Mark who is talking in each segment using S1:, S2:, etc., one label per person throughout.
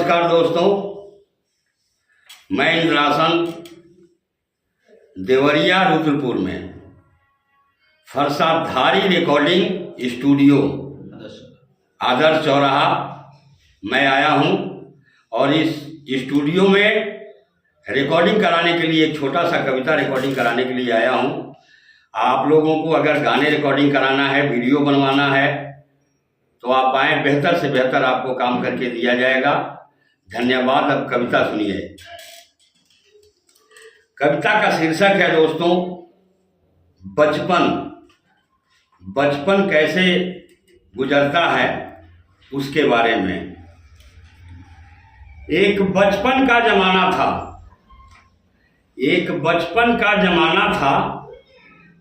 S1: नमस्कार दोस्तों, मैं इंद्रासन देवरिया रुद्रपुर में फरसाधारी रिकॉर्डिंग स्टूडियो आदर्श चौराहा मैं आया हूं और इस स्टूडियो में रिकॉर्डिंग कराने के लिए एक छोटा सा कविता रिकॉर्डिंग कराने के लिए आया हूं। आप लोगों को अगर गाने रिकॉर्डिंग कराना है, वीडियो बनवाना है तो आप आए, बेहतर से बेहतर आपको काम करके दिया जाएगा। धन्यवाद। अब कविता सुनिए। कविता का शीर्षक है दोस्तों बचपन। बचपन कैसे गुजरता है उसके बारे में। एक बचपन का जमाना था, एक बचपन का जमाना था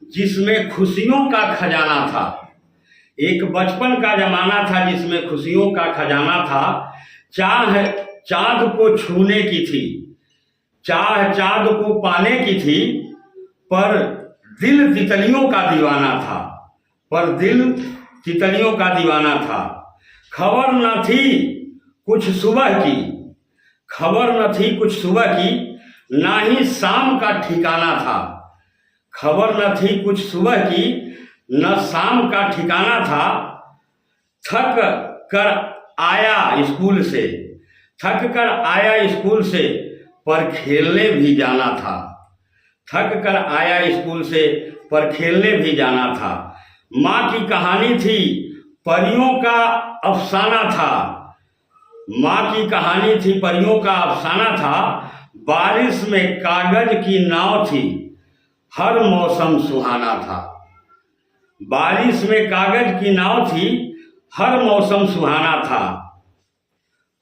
S1: जिसमें खुशियों का खजाना था। एक बचपन का जमाना था जिसमें खुशियों का खजाना था। चाह चाँद को छूने की थी, चाह चाँद को पाने की थी, पर दिल तितलियों का दीवाना था, पर दिल तितलियों का दीवाना था। खबर न थी कुछ सुबह की, खबर न थी कुछ सुबह की, ना ही शाम का ठिकाना था। खबर न थी कुछ सुबह की, न शाम का ठिकाना था। थक कर आया स्कूल से, थक कर आया स्कूल से, पर खेलने भी जाना था। थक कर आया स्कूल से, पर खेलने भी जाना था। माँ की कहानी थी, परियों का अफसाना था। माँ की कहानी थी, परियों का अफसाना था। बारिश में कागज की नाव थी, हर मौसम सुहाना था। बारिश में कागज की नाव थी, हर मौसम सुहाना था।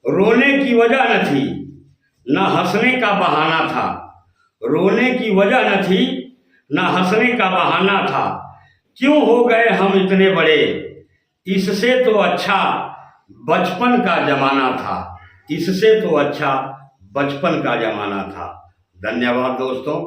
S1: रोने की वजह न थी, न हंसने का बहाना था। रोने की वजह न थी, न हंसने का बहाना था। क्यों हो गए हम इतने बड़े, इससे तो अच्छा बचपन का जमाना था। इससे तो अच्छा बचपन का जमाना था। धन्यवाद दोस्तों।